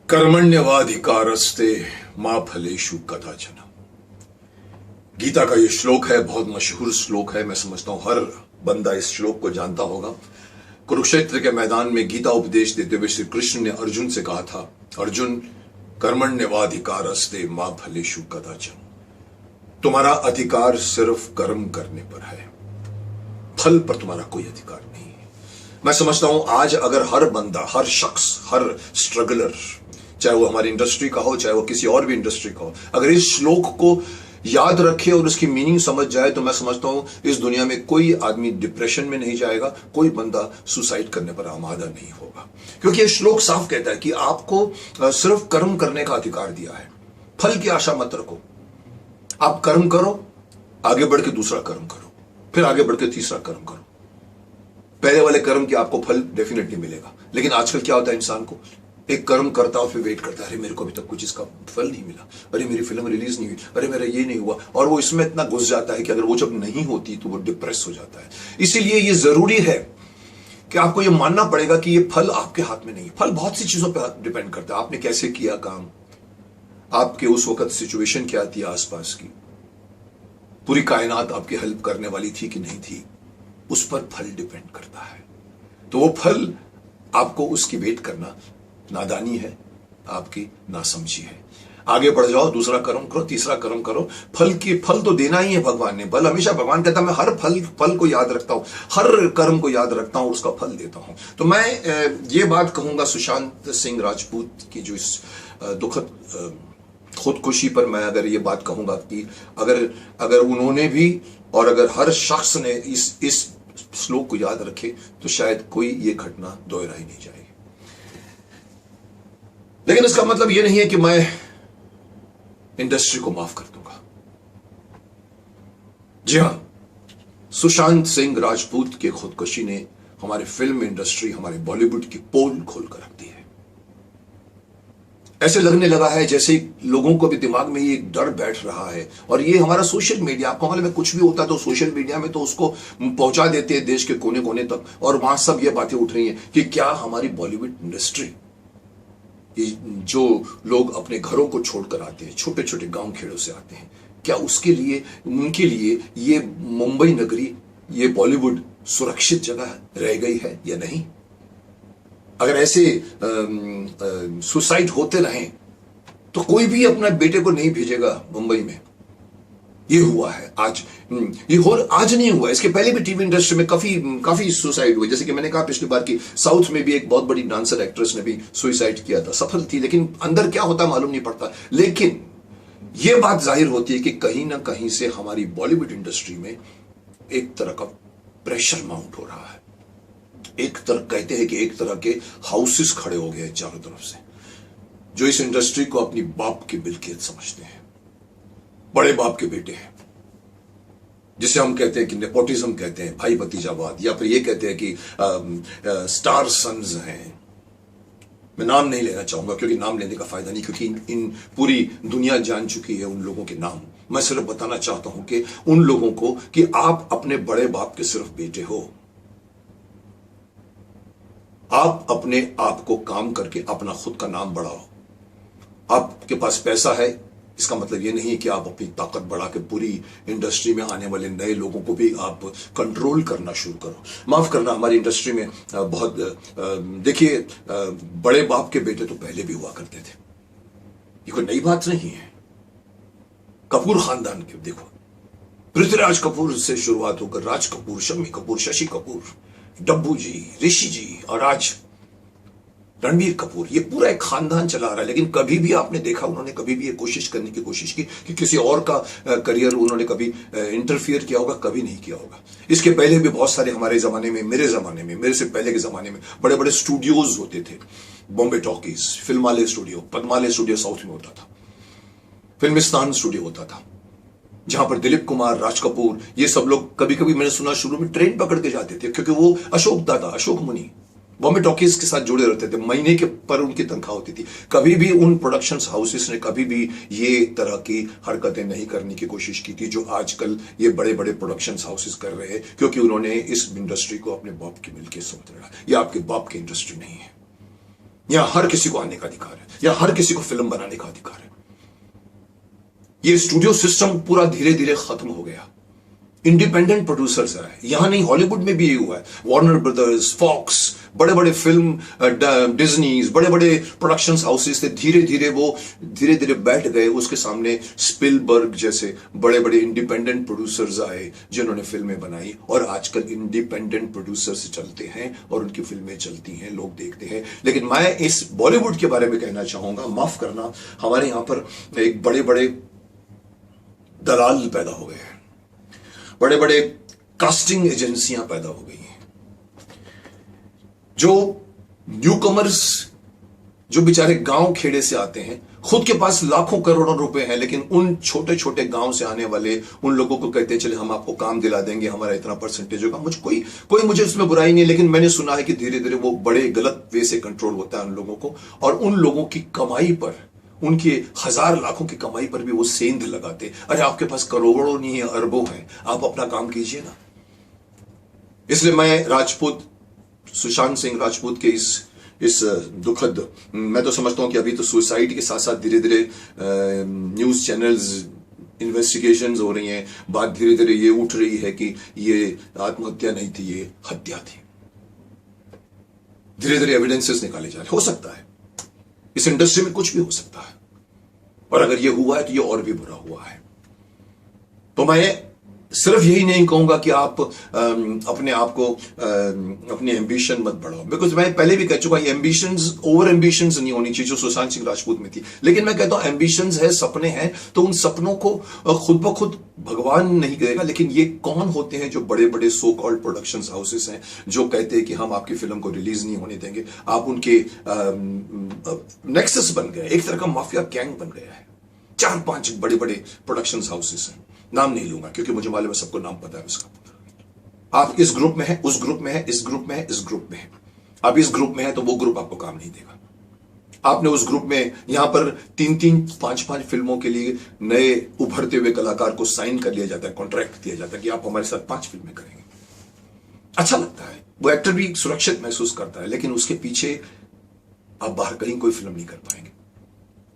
कर्मण्यवाधिकारस्ते मां फलेषु कदाचन। गीता का ये श्लोक है, बहुत मशहूर श्लोक है। मैं समझता हूं हर बंदा इस श्लोक को जानता होगा। कुरुक्षेत्र के मैदान में गीता उपदेश देते हुए श्री कृष्ण ने अर्जुन से कहा था, अर्जुन कर्मण्यवाधिकारस्ते मां फलेषु कदाचन। तुम्हारा अधिकार सिर्फ कर्म करने पर है, फल पर तुम्हारा कोई अधिकार नहीं है। मैं समझता हूं आज अगर हर बंदा, हर शख्स, हर स्ट्रगलर, चाहे वो हमारी इंडस्ट्री का हो, चाहे वो किसी और भी इंडस्ट्री का हो, अगर इस श्लोक को याद रखे और उसकी मीनिंग समझ जाए तो मैं समझता हूं इस दुनिया में कोई आदमी डिप्रेशन में नहीं जाएगा, कोई बंदा सुसाइड करने पर आमादा नहीं होगा। क्योंकि ये श्लोक साफ कहता है कि आपको सिर्फ कर्म करने का अधिकार दिया है, फल की आशा मत रखो। आप कर्म करो, आगे बढ़ के दूसरा कर्म करो, फिर आगे बढ़ के तीसरा कर्म करो। पहले वाले कर्म की आपको फल डेफिनेटली मिलेगा, लेकिन आजकल क्या होता है, इंसान को एक कर्म करता और फिर वेट करता है, अरे मेरे को अभी तक कुछ इसका फल नहीं मिला, अरे मेरी फिल्म रिलीज नहीं हुई, अरे मेरा ये नहीं हुआ, और वो इसमें इतना घुस जाता है कि अगर वो जब नहीं होती तो वो डिप्रेस हो जाता है। इसीलिए ये जरूरी है कि आपको ये मानना पड़ेगा कि ये फल आपके हाथ में नहीं। फल बहुत सी चीजों पर डिपेंड करता है। आपने कैसे किया काम, आपके उस वक्त सिचुएशन क्या थी आसपास की, पूरी कायनात आपकी हेल्प करने वाली थी कि नहीं थी, उस पर फल डिपेंड करता है। तो वो फल आपको उसकी वेट करना नादानी है, आपकी नासमझी है। आगे बढ़ जाओ, दूसरा कर्म करो, तीसरा कर्म करो। फल तो देना ही है भगवान ने। फल हमेशा भगवान कहता है मैं हर फल को याद रखता हूं, हर कर्म को याद रखता हूं और उसका फल देता हूं। तो मैं ये बात कहूंगा सुशांत सिंह राजपूत की जो इस दुखद खुदकुशी पर मैं अगर ये बात कहूंगा कि अगर उन्होंने भी और अगर हर शख्स ने इस श्लोक को याद रखे तो शायद कोई ये घटना दोहराई नहीं जाएगी। लेकिन इसका मतलब यह नहीं है कि मैं इंडस्ट्री को माफ कर दूंगा। जी हां, सुशांत सिंह राजपूत की खुदकुशी ने हमारे फिल्म इंडस्ट्री, हमारे बॉलीवुड की पोल खोलकर रख दी है। ऐसे लगने लगा है जैसे लोगों को भी दिमाग में ये डर बैठ रहा है। और ये हमारा सोशल मीडिया, आपको मालूम है कुछ भी होता तो सोशल मीडिया में तो उसको पहुंचा देते हैं देश के कोने कोने तक, और वहां सब ये बातें उठ रही हैं कि क्या हमारी बॉलीवुड इंडस्ट्री, जो लोग अपने घरों को छोड़कर आते हैं, छोटे छोटे गांव खेड़ों से आते हैं, क्या उसके लिए, उनके लिए ये मुंबई नगरी, ये बॉलीवुड सुरक्षित जगह रह गई है या नहीं? अगर ऐसे सुसाइड होते रहें तो कोई भी अपने बेटे को नहीं भेजेगा मुंबई में। ये हुआ है आज, आज नहीं हुआ, इसके पहले भी टीवी इंडस्ट्री में काफी सुसाइड हुए। जैसे कि मैंने कहा पिछली बार की साउथ में भी एक बहुत बड़ी डांसर एक्ट्रेस ने भी सुसाइड किया था, सफल थी, लेकिन अंदर क्या होता मालूम नहीं पड़ता। लेकिन यह बात जाहिर होती है कि कहीं ना कहीं से हमारी बॉलीवुड इंडस्ट्री में एक तरह का प्रेशर माउंट हो रहा है। एक तरह कहते हैं कि एक तरह के हाउसेस खड़े हो गए चारों तरफ से, जो इस इंडस्ट्री को अपनी बाप की मिल्कियत समझते हैं, बड़े बाप के बेटे हैं, जिसे हम कहते हैं कि नेपोटिज्म कहते हैं, भाई भतीजावाद, या फिर ये कहते हैं कि स्टार सन्स हैं। मैं नाम नहीं लेना चाहूंगा क्योंकि नाम लेने का फायदा नहीं, क्योंकि इन पूरी दुनिया जान चुकी है उन लोगों के नाम। मैं सिर्फ बताना चाहता हूं कि उन लोगों को कि आप अपने बड़े बाप के सिर्फ बेटे हो। आप अपने आप को काम करके अपना खुद का नाम बढ़ाओ। आपके पास पैसा है, इसका मतलब यह नहीं है कि आप अपनी ताकत बढ़ा के पूरी इंडस्ट्री में आने वाले नए लोगों को भी आप कंट्रोल करना शुरू करो। माफ करना, हमारी इंडस्ट्री में बहुत देखिए, बड़े बाप के बेटे तो पहले भी हुआ करते थे, ये कोई नई बात नहीं है। कपूर खानदान के देखो, पृथ्वीराज कपूर से शुरुआत होकर राज कपूर, शम्मी कपूर, शशि कपूर, डब्बू जी, ऋषि जी और आज रणबीर कपूर, ये पूरा एक खानदान चला रहा है। लेकिन कभी भी आपने देखा उन्होंने कभी भी ये कोशिश करने की कोशिश की कि किसी और का करियर उन्होंने कभी इंटरफियर किया होगा? कभी नहीं किया होगा। इसके पहले भी बहुत सारे हमारे जमाने में, मेरे जमाने में, मेरे से पहले के जमाने में बड़े बड़े स्टूडियोज होते थे। Bombay talkies, Filmalaya studio, Padmalaya studio south में होता था, फिल्मिस्तान स्टूडियो होता था, जहां पर दिलीप कुमार, राज कपूर, ये सब लोग कभी कभी मैंने सुना शुरू में ट्रेन पकड़ के जाते थे, क्योंकि वो अशोक दादा, अशोक मुनि बॉम्बे टॉकीज के साथ जुड़े रहते थे। महीने के पर उनकी तनख्वाह होती थी। कभी भी उन प्रोडक्शन हाउसेस ने कभी भी ये तरह की हरकतें नहीं करने की कोशिश की थी जो आजकल ये बड़े बड़े प्रोडक्शन हाउसेस कर रहे हैं, क्योंकि उन्होंने इस इंडस्ट्री को अपने बाप की मिलके समझ रखा। ये आपके बाप की इंडस्ट्री नहीं है। यहां हर किसी को आने का अधिकार है, यहां हर किसी को फिल्म बनाने का अधिकार है। ये स्टूडियो सिस्टम पूरा धीरे धीरे खत्म हो गया। इंडिपेंडेंट प्रोड्यूसर्स आए, यहां नहीं हॉलीवुड में भी ये हुआ है। वार्नर ब्रदर्स, फॉक्स, बड़े बड़े फिल्म डिज्नीज, बड़े बड़े प्रोडक्शंस हाउसेस थे, धीरे धीरे बैठ गए उसके सामने। स्पिलबर्ग जैसे बड़े बड़े इंडिपेंडेंट प्रोड्यूसर्स आए जिन्होंने फिल्में बनाई, और आजकल इंडिपेंडेंट प्रोड्यूसर्स चलते हैं और उनकी फिल्में चलती हैं, लोग देखते हैं। लेकिन मैं इस बॉलीवुड के बारे में कहना चाहूंगा, माफ करना, हमारे यहां पर एक बड़े बड़े दलाल पैदा हो गए हैं, बड़े बड़े कास्टिंग एजेंसियां पैदा हो गई हैं, जो न्यूकमर्स, जो बेचारे गांव खेड़े से आते हैं, खुद के पास लाखों करोड़ों रुपए हैं, लेकिन उन छोटे छोटे गांव से आने वाले उन लोगों को कहते हैं चले हम आपको काम दिला देंगे, हमारा इतना परसेंटेज होगा। मुझे कोई मुझे उसमें बुराई नहीं है, लेकिन मैंने सुना है कि धीरे धीरे वो बड़े गलत वे से कंट्रोल होता है उन लोगों को, और उन लोगों की कमाई पर, उनके हजार लाखों की कमाई पर भी वो सेंध लगाते। अरे आपके पास करोड़ों नहीं है, अरबों हैं, आप अपना काम कीजिए ना। इसलिए मैं सुशांत सिंह राजपूत के इस दुखद, मैं तो समझता हूं कि अभी तो सुसाइड के साथ साथ धीरे धीरे न्यूज चैनल्स, इन्वेस्टिगेशंस हो रही हैं, बात धीरे धीरे ये उठ रही है कि ये आत्महत्या नहीं थी, ये हत्या थी। धीरे धीरे एविडेंसेस निकाले जा रहे। हो सकता है इस इंडस्ट्री में कुछ भी हो सकता है, और अगर ये हुआ है तो ये और भी बुरा हुआ है। तो मैं सिर्फ यही नहीं कहूंगा कि आप अपने आप को अपनी एम्बिशन मत बढ़ाओ, बिकॉज मैं पहले भी कह चुका, ये एम्बिशंस ओवर एम्बिशंस नहीं होनी चाहिए जो सुशांत सिंह राजपूत में थी। लेकिन मैं कहता हूं एम्बिशंस है, सपने हैं, तो उन सपनों को खुद ब खुद भगवान नहीं करेगा। लेकिन ये कौन होते हैं जो बड़े बड़े सो कॉल्ड प्रोडक्शन हाउसेस हैं जो कहते हैं कि हम आपकी फिल्म को रिलीज नहीं होने देंगे। आप उनके नेक्सस बन गए, एक तरह का माफिया गैंग बन गया है। 4-5 बड़े बड़े प्रोडक्शन हाउसेस हैं, नाम नहीं लूंगा क्योंकि मुझे मालूम है सबको नाम पता है उसका। आप इस ग्रुप में है, उस ग्रुप में है, इस ग्रुप में है, इस ग्रुप में है। आप इस ग्रुप में है तो वो ग्रुप आपको काम नहीं देगा। आपने उस ग्रुप में यहां पर 3-3, 5-5 फिल्मों के लिए नए उभरते हुए कलाकार को साइन कर लिया जाता है, कॉन्ट्रैक्ट दिया जाता है कि आप हमारे साथ 5 फिल्में करेंगे। अच्छा लगता है, वो एक्टर भी सुरक्षित महसूस करता है, लेकिन उसके पीछे आप बाहर कहीं कोई फिल्म नहीं कर पाएंगे।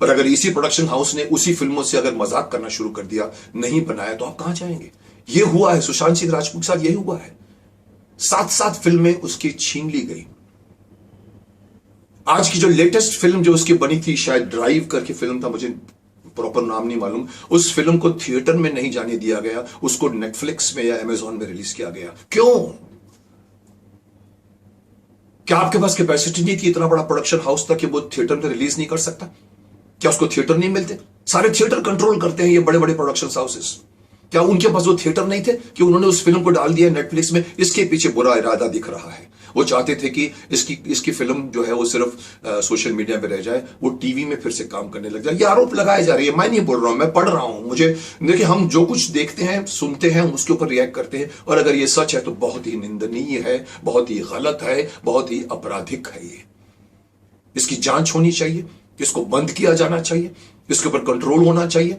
पर अगर इसी प्रोडक्शन हाउस ने उसी फिल्मों से अगर मजाक करना शुरू कर दिया, नहीं बनाया, तो आप कहां जाएंगे? ये हुआ है सुशांत सिंह राजपूत के साथ, यही हुआ है। 7 फिल्में उसकी छीन ली गई। आज की जो लेटेस्ट फिल्म जो उसकी बनी थी, शायद ड्राइव करके फिल्म था, मुझे प्रॉपर नाम नहीं मालूम, उस फिल्म को थिएटर में नहीं जाने दिया गया, उसको नेटफ्लिक्स में या अमेजॉन में रिलीज किया गया। क्यों? क्या आपके पास कैपेसिटी नहीं थी? इतना बड़ा प्रोडक्शन हाउस था कि वो थिएटर में रिलीज नहीं कर सकता? क्या उसको थिएटर नहीं मिलते? सारे थिएटर कंट्रोल करते हैं ये बड़े बड़े प्रोडक्शन हाउसेस। क्या उनके पास वो थिएटर नहीं थे कि उन्होंने उस फिल्म को डाल दिया नेटफ्लिक्स में? इसके पीछे बुरा इरादा दिख रहा है। वो चाहते थे कि इसकी फिल्म जो है वो सिर्फ सोशल मीडिया पे रह जाए, वो टीवी में फिर से काम करने लग जाए। ये आरोप लगाए जा रहे हैं, मैं नहीं बोल रहा हूं, मैं पढ़ रहा हूं। मुझे देखिए, हम जो कुछ देखते हैं, सुनते हैं, उसके ऊपर रिएक्ट करते हैं, और अगर ये सच है तो बहुत ही निंदनीय है, बहुत ही गलत है, बहुत ही आपराधिक है। ये इसकी जांच होनी चाहिए, इसको बंद किया जाना चाहिए, इसके ऊपर कंट्रोल होना चाहिए।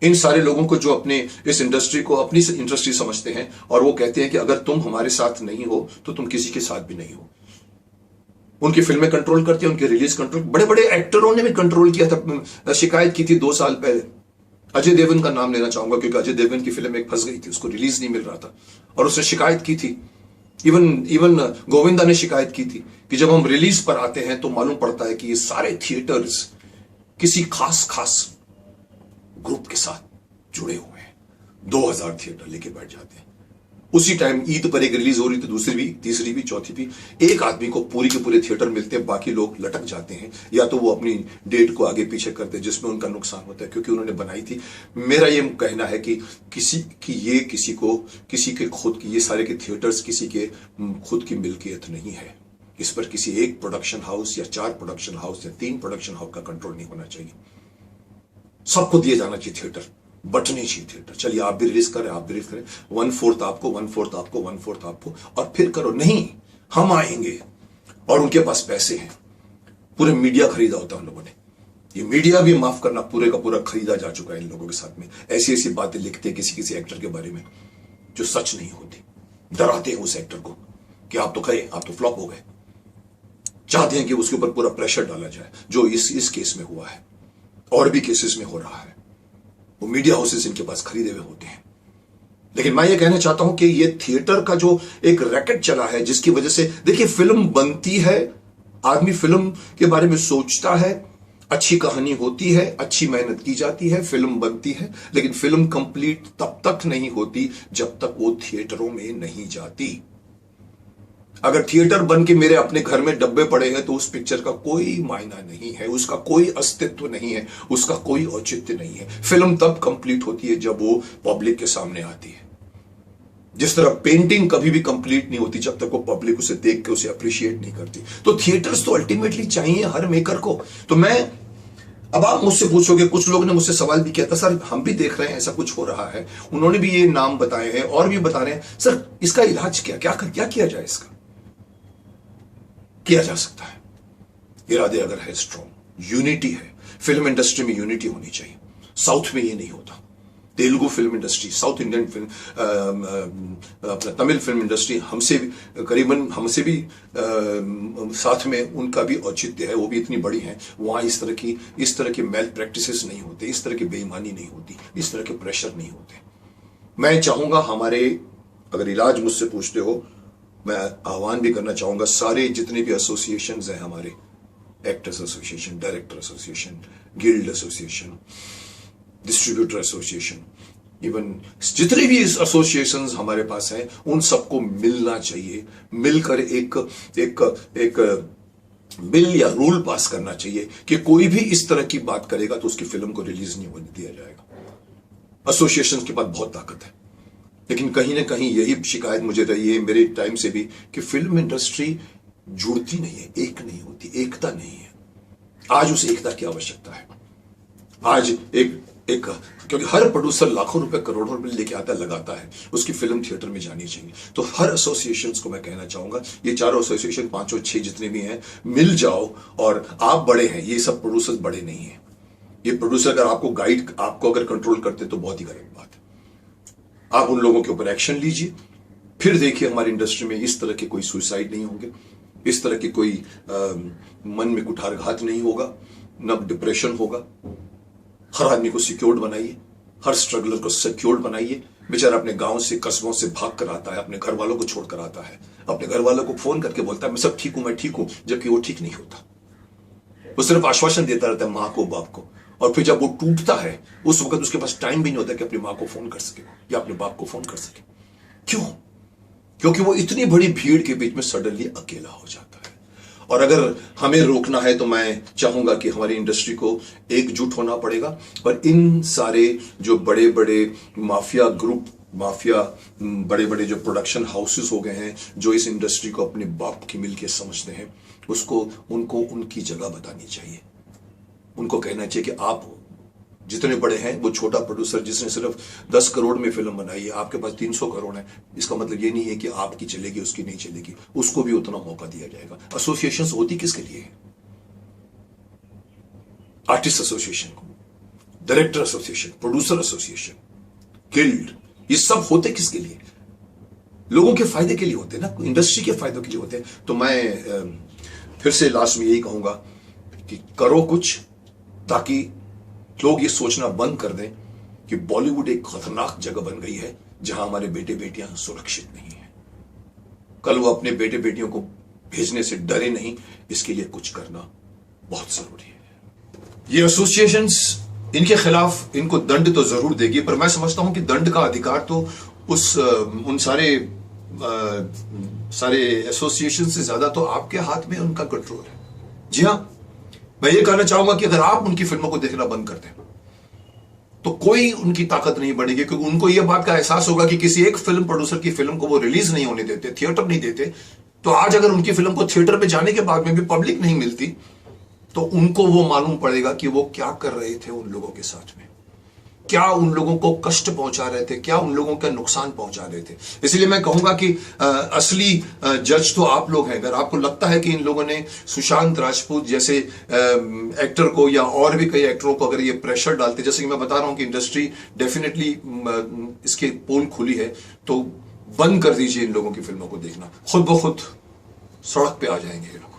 इन सारे लोगों को जो अपने इस इंडस्ट्री को अपनी इंडस्ट्री समझते हैं और वो कहते हैं कि अगर तुम हमारे साथ नहीं हो तो तुम किसी के साथ भी नहीं हो। उनकी फिल्में कंट्रोल करते हैं, उनकी रिलीज कंट्रोल, बड़े बड़े एक्टरों ने भी कंट्रोल किया था। शिकायत की थी 2 साल पहले, अजय देवगन का नाम लेना चाहूंगा क्योंकि अजय देवगन की फिल्म एक फंस गई थी, उसको रिलीज नहीं मिल रहा था, और उसने शिकायत की थी। इवन गोविंदा ने शिकायत की थी कि जब हम रिलीज पर आते हैं तो मालूम पड़ता है कि ये सारे थिएटर्स किसी खास ग्रुप के साथ जुड़े हुए हैं। 2000 थिएटर लेके बैठ जाते हैं। उसी टाइम ईद पर एक रिलीज हो रही थी, दूसरी भी, तीसरी भी, चौथी भी, एक आदमी को पूरी के पूरे थिएटर मिलते हैं, बाकी लोग लटक जाते हैं, या तो वो अपनी डेट को आगे पीछे करते हैं जिसमें उनका नुकसान होता है क्योंकि उन्होंने बनाई थी। मेरा ये कहना है कि किसी के खुद की, ये सारे के थिएटर्स किसी के खुद की मिल्कियत नहीं है। इस पर किसी एक प्रोडक्शन हाउस या 4 प्रोडक्शन हाउस या 3 प्रोडक्शन हाउस का कंट्रोल नहीं होना चाहिए। सबको दिए जाना चाहिए थिएटर, बटने चाहिए थिएटर। चलिए आप भी रिलीज करें, आप भी रिलीज करें, 1/4 आपको, 1/4 आपको, 1/4 आपको, और फिर करो। नहीं, हम आएंगे, और उनके पास पैसे हैं, पूरे मीडिया खरीदा होता है उन लोगों ने। ये मीडिया भी, माफ करना, पूरे का पूरा खरीदा जा चुका है इन लोगों के साथ में। ऐसी बातें लिखते हैं किसी एक्टर के बारे में जो सच नहीं होती, डराते हैं उस एक्टर को कि आप तो गए, आप तो फ्लॉप हो गए। चाहते हैं कि उसके ऊपर पूरा प्रेशर डाला जाए, जो इस केस में हुआ है और भी केसेस में हो रहा है। वो मीडिया हाउसेस इनके पास खरीदे हुए होते हैं। लेकिन मैं ये कहना चाहता हूं कि ये थिएटर का जो एक रैकेट चला है, जिसकी वजह से देखिए फिल्म बनती है, आदमी फिल्म के बारे में सोचता है, अच्छी कहानी होती है, अच्छी मेहनत की जाती है, फिल्म बनती है, लेकिन फिल्म कंप्लीट तब तक नहीं होती जब तक वो थिएटरों में नहीं जाती। अगर थिएटर बन के मेरे अपने घर में डब्बे पड़े हैं तो उस पिक्चर का कोई मायना नहीं है, उसका कोई अस्तित्व नहीं है, उसका कोई औचित्य नहीं है। फिल्म तब कंप्लीट होती है जब वो पब्लिक के सामने आती है। जिस तरह पेंटिंग कभी भी कंप्लीट नहीं होती जब तक वो पब्लिक उसे देख के उसे अप्रिशिएट नहीं करती। तो थिएटर्स तो अल्टीमेटली चाहिए हर मेकर को। तो मैं, अब आप मुझसे पूछोगे, कुछ लोगों ने मुझसे सवाल भी किया था, सर हम भी देख रहे हैं ऐसा कुछ हो रहा है, उन्होंने भी ये नाम बताए हैं और भी बता रहे हैं, सर इसका इलाज क्या किया जाए? इसका किया जा सकता है, इरादे अगर है स्ट्रॉन्ग, यूनिटी है, फिल्म इंडस्ट्री में यूनिटी होनी चाहिए। साउथ में ये नहीं होता। Telugu film industry, south Indian film, अपना तमिल फिल्म इंडस्ट्री हमसे भी करीबन, हमसे भी साथ में उनका भी औचित्य है, वो भी इतनी बड़ी है। वहां इस तरह की मेल प्रैक्टिसेस नहीं होते, इस तरह की बेईमानी नहीं होती, इस तरह के प्रेशर नहीं होते। मैं चाहूंगा हमारे, अगर इलाज मुझसे पूछते हो, मैं आह्वान भी करना चाहूंगा सारे जितने भी एसोसिएशंस हैं हमारे, actors association, director association, guild association, distributor association, even जितने भी एसोसिएशंस हमारे पास हैं, उन सबको मिलना चाहिए, मिलकर एक बिल या रूल पास करना चाहिए कि कोई भी इस तरह की बात करेगा तो उसकी फिल्म को रिलीज नहीं होने दिया जाएगा। एसोसिएशन के पास बहुत ताकत है, लेकिन कहीं ना कहीं यही शिकायत मुझे रही है मेरे टाइम से भी कि फिल्म इंडस्ट्री जुड़ती नहीं है, एक नहीं होती, एकता नहीं है। आज उस एकता की आवश्यकता है। आज एक क्योंकि हर प्रोड्यूसर लाखों रुपए, करोड़ों रुपए लेके आता है, लगाता है, उसकी फिल्म थिएटर में जानी चाहिए। तो हर एसोसिएशंस को मैं कहना चाहूंगा, ये चारों एसोसिएशन, 5 और 6 जितने भी हैं, मिल जाओ। और आप बड़े हैं, ये सब प्रोड्यूसर्स बड़े नहीं है। ये प्रोड्यूसर अगर आपको अगर कंट्रोल करते तो बहुत ही गलत बात है। आप उन लोगों के ऊपर एक्शन लीजिए, फिर देखिए हमारी इंडस्ट्री में इस तरह के कोई सुसाइड नहीं होंगे, इस तरह की कोई मन में कुठारघात नहीं होगा, न डिप्रेशन होगा। हर आदमी को सिक्योर्ड बनाइए, हर स्ट्रगलर को सिक्योर्ड बनाइए। बेचारा अपने गांव से, कस्बों से भाग कर आता है, अपने घर वालों को छोड़कर आता है, अपने घर वालों को फोन करके बोलता है मैं सब ठीक हूं, मैं ठीक हूं, जबकि वो ठीक नहीं होता। वो सिर्फ आश्वासन देता रहता है मां को, बाप को, और फिर जब वो टूटता है उस वक्त उसके पास टाइम भी नहीं होता कि अपनी मां को फोन कर सके या अपने बाप को फोन कर सके। क्यों? क्योंकि वो इतनी बड़ी भीड़ के बीच में सडनली अकेला हो जाता है। और अगर हमें रोकना है तो मैं चाहूंगा कि हमारी इंडस्ट्री को एकजुट होना पड़ेगा। पर इन सारे जो बड़े बड़े माफिया ग्रुप, बड़े बड़े जो प्रोडक्शन हाउसेस हो गए हैं, जो इस इंडस्ट्री को अपने बाप की मिल के समझते हैं, उनको उनकी जगह बतानी चाहिए। उनको कहना चाहिए कि आप जितने बड़े हैं, वो छोटा प्रोड्यूसर जिसने सिर्फ 10 करोड़ में फिल्म बनाई है, आपके पास 300 करोड़ है, इसका मतलब ये नहीं है कि आपकी चलेगी उसकी नहीं चलेगी, उसको भी उतना मौका दिया जाएगा। एसोसिएशंस होती किसके लिए है? आर्टिस्ट एसोसिएशन को, director association, producer association, guild, ये सब होते किसके लिए? लोगों के फायदे के लिए होते हैं ना, इंडस्ट्री के फायदों के लिए होते हैं। तो मैं फिर से लास्ट में यही कहूंगा कि करो कुछ, ताकि लोग ये सोचना बंद कर दें कि बॉलीवुड एक खतरनाक जगह बन गई है जहां हमारे बेटे बेटियां सुरक्षित नहीं है। कल वो अपने बेटे बेटियों को भेजने से डरे नहीं, इसके लिए कुछ करना बहुत जरूरी है। ये एसोसिएशंस, इनके खिलाफ इनको दंड तो जरूर देगी, पर मैं समझता हूं कि दंड का अधिकार तो उन सारे एसोसिएशन से ज्यादा तो आपके हाथ में उनका कंट्रोल है। जी हां, मैं ये कहना चाहूंगा कि अगर आप उनकी फिल्मों को देखना बंद कर दें तो कोई उनकी ताकत नहीं बढ़ेगी, क्योंकि उनको यह बात का एहसास होगा कि किसी एक फिल्म प्रोड्यूसर की फिल्म को वो रिलीज नहीं होने देते, थिएटर नहीं देते, तो आज अगर उनकी फिल्म को थिएटर में जाने के बाद में भी पब्लिक नहीं मिलती तो उनको वो मालूम पड़ेगा कि वो क्या कर रहे थे उन लोगों के साथ में, क्या उन लोगों को कष्ट पहुंचा रहे थे, क्या उन लोगों का नुकसान पहुंचा रहे थे। इसलिए मैं कहूंगा कि असली जज तो आप लोग हैं। अगर आपको लगता है कि इन लोगों ने सुशांत राजपूत जैसे एक्टर को या और भी कई एक्टरों को अगर ये प्रेशर डालते, जैसे कि मैं बता रहा हूं कि इंडस्ट्री डेफिनेटली इसके पोल खुली है, तो बंद कर दीजिए इन लोगों की फिल्मों को देखना, खुद ब खुद सड़क पे आ जाएंगे ये लोग।